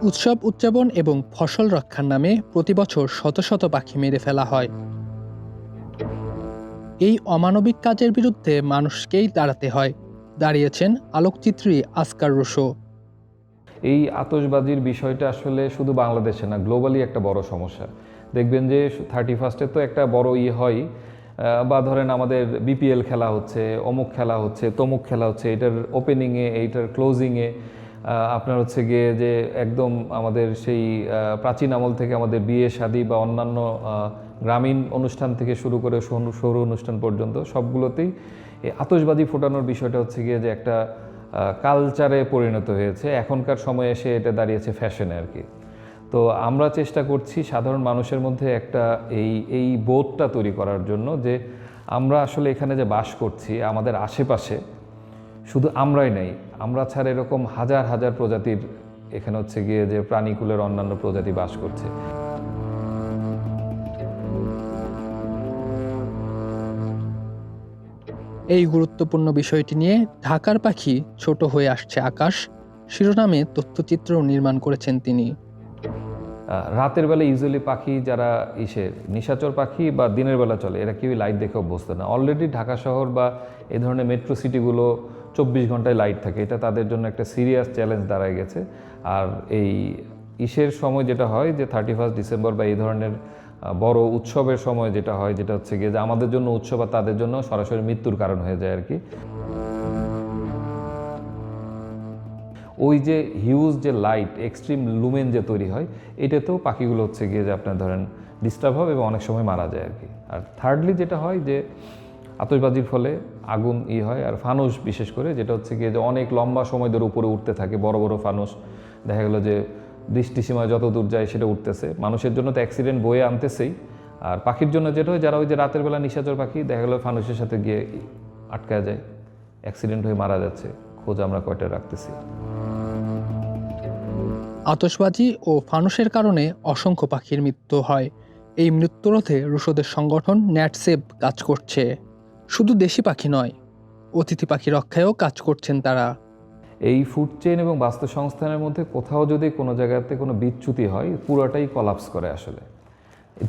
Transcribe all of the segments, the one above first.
উৎসব উদযাপন এবং ফসল রক্ষার নামে প্রতিবছর শত শত পাখি মেরে ফেলা হয়। এই অমানবিক কাজের বিরুদ্ধে মানুষকেই দাঁড়াতে হয়। দাঁড়িয়েছেন আলোকচিত্রী আসকার রুশো। এই আতশবাজির বিষয়টা আসলে শুধু বাংলাদেশে না, গ্লোবালি একটা বড় সমস্যা। দেখবেন যে 31 তো একটা বড় হয়, বা ধরেন আমাদের বিপিএল খেলা হচ্ছে, অমুক খেলা হচ্ছে, তমুক খেলা হচ্ছে, এটার ওপেনিংয়ে এইটার ক্লোজিংয়ে আপনার হচ্ছে গিয়ে যে একদম আমাদের সেই প্রাচীন আমল থেকে আমাদের বিয়ে শাদী বা অন্যান্য গ্রামীণ অনুষ্ঠান থেকে শুরু করে সৌর অনুষ্ঠান পর্যন্ত সবগুলোতেই এই আতশবাজি ফোটানোর বিষয়টা হচ্ছে গিয়ে যে একটা কালচারে পরিণত হয়েছে। এখনকার সময়ে এসে এটা দাঁড়িয়েছে ফ্যাশনে আর কি। তো আমরা চেষ্টা করছি সাধারণ মানুষের মধ্যে একটা এই বোধটা তৈরি করার জন্য যে আমরা আসলে এখানে যে বাস করছি, আমাদের আশেপাশে শুধু আমরাই নেই, আমরা ছাড়া এরকম হাজার হাজার প্রজাতির এখানে হচ্ছে গিয়ে যে প্রাণীকুলের অন্যান্য প্রজাতি বাস করছে। এই গুরুত্বপূর্ণ বিষয়টি নিয়ে ঢাকার পাখি ছোট হয়ে আসছে আকাশ শিরোনামে তথ্যচিত্র নির্মাণ করেছেন তিনি। রাতের বেলা ইউজুয়ালি পাখি যারা নিশাচর পাখি বা দিনের বেলা চলে, এরা কেউই লাইট দেখে অভ্যস্ত না। অলরেডি ঢাকা শহর বা এই ধরনের মেট্রো সিটিগুলো 24 ঘন্টায় লাইট থাকে, এটা তাদের জন্য একটা সিরিয়াস চ্যালেঞ্জ দাঁড়ায় গেছে। আর এই সময় যেটা হয় যে 31 ডিসেম্বর বা এই ধরনের বড় উৎসবের সময় যেটা হয়, যেটা হচ্ছে গিয়ে যে আমাদের জন্য উৎসব আর তাদের জন্য সরাসরি মৃত্যুর কারণ হয়ে যায় আর কি। ওই যে হিউজ যে লাইট, এক্সট্রিম লুমেন যে তৈরি হয়, এটাতেও পাখিগুলো হচ্ছে গিয়ে যে আপনার ধরেন ডিস্টার্ব হবে এবং অনেক সময় মারা যায় আর কি। আর থার্ডলি যেটা হয় যে আতশবাজির ফলে আগুন হয়, আর ফানুস বিশেষ করে যেটা হচ্ছে গিয়ে যে অনেক লম্বা সময় ধরে উপরে উঠতে থাকে, বড় বড় ফানুস দেখা গেলো যে দৃষ্টিসীমায় যত দূর যায় সেটা উঠতেছে। মানুষের জন্য তো অ্যাক্সিডেন্ট বয়ে আনতেছেই, আর পাখির জন্য যেটা হয়, যারা ওই যে রাতের বেলা নিশাচর পাখি দেখা গেলো ফানুসের সাথে গিয়ে আটকায় যায়, অ্যাক্সিডেন্ট হয়ে মারা যাচ্ছে, খোঁজ আমরা কয়টা রাখতেছি। আতশবাজি ও ফানুসের কারণে অসংখ্য পাখির মৃত্যু হয়। এই মৃত্যু রোধে রুশোদের সংগঠন ন্যাটসেভ কাজ করছে। শুধু দেশি পাখি নয়, অতিথি পাখি রক্ষায়ও কাজ করছেন তারা। এই ফুড চেইন এবং বাস্তুসংস্থানের মধ্যে কোথাও যদি কোনো জায়গাতে কোনো বিচ্যুতি হয়, পুরোটাই কলাপস করে, আসলে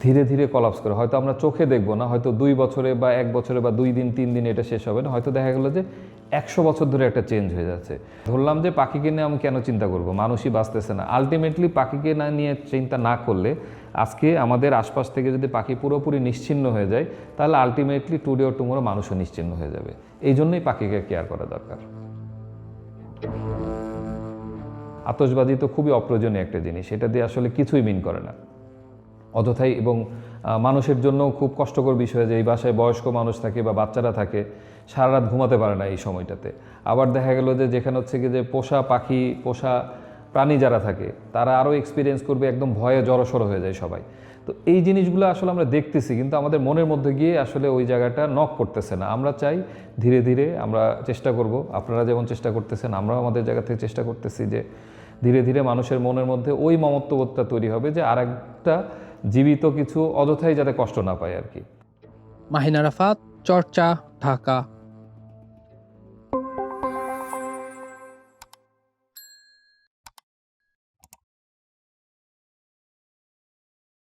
ধীরে ধীরে কলাপস করে। হয়তো আমরা চোখে দেখবো না, হয়তো 2 বছরে বা 1 বছরে বা 2 দিন 3 দিন এটা শেষ হবে না, হয়তো দেখা গেলো যে 100 বছর ধরে একটা চেঞ্জ হয়ে যাচ্ছে। ধরলাম যে পাখিকে নিয়ে আমি কেন চিন্তা করব, মানুষই বাঁচতেছে না। আলটিমেটলি পাখিকে না নিয়ে চিন্তা না করলে, আজকে আমাদের আশপাশ থেকে যদি পাখি পুরোপুরি নিশ্চিহ্ন হয়ে যায়, তাহলে আলটিমেটলি টুডে অর টুমোরো মানুষও নিশ্চিহ্ন হয়ে যাবে। এই জন্যই পাখিকে কেয়ার করা দরকার। আতশবাজি তো খুবই অপ্রয়োজনীয় একটা জিনিস, এটা দিয়ে আসলে কিছুই মিন করে না, অযথাই। এবং মানুষের জন্য খুব কষ্টকর বিষয় যে এই বাসায় বয়স্ক মানুষ থাকে বা বাচ্চারা থাকে, সারা রাত ঘুমাতে পারে না এই সময়টাতে। আবার দেখা গেল যে যেখানে হচ্ছে কি যে পোষা পাখি, পোষা প্রাণী যারা থাকে, তারা আরও এক্সপিরিয়েন্স করবে, একদম ভয়ে জড়সড় হয়ে যায় সবাই। তো এই জিনিসগুলো আসলে আমরা দেখতেছি, কিন্তু আমাদের মনের মধ্যে গিয়ে আসলে ওই জায়গাটা নক করতেছে না। আমরা চাই ধীরে ধীরে, আমরা চেষ্টা করব, আপনারা যেমন চেষ্টা করতেছেন, আমরাও আমাদের জায়গা থেকে চেষ্টা করতেছি যে ধীরে ধীরে মানুষের মনের মধ্যে ওই মমত্ববোধটা তৈরি হবে যে আর একটা জীবিত কিছু অযথাই যাতে কষ্ট না পায় আর কি। মাহিনা রাফাত, চর্চা, ঢাকা।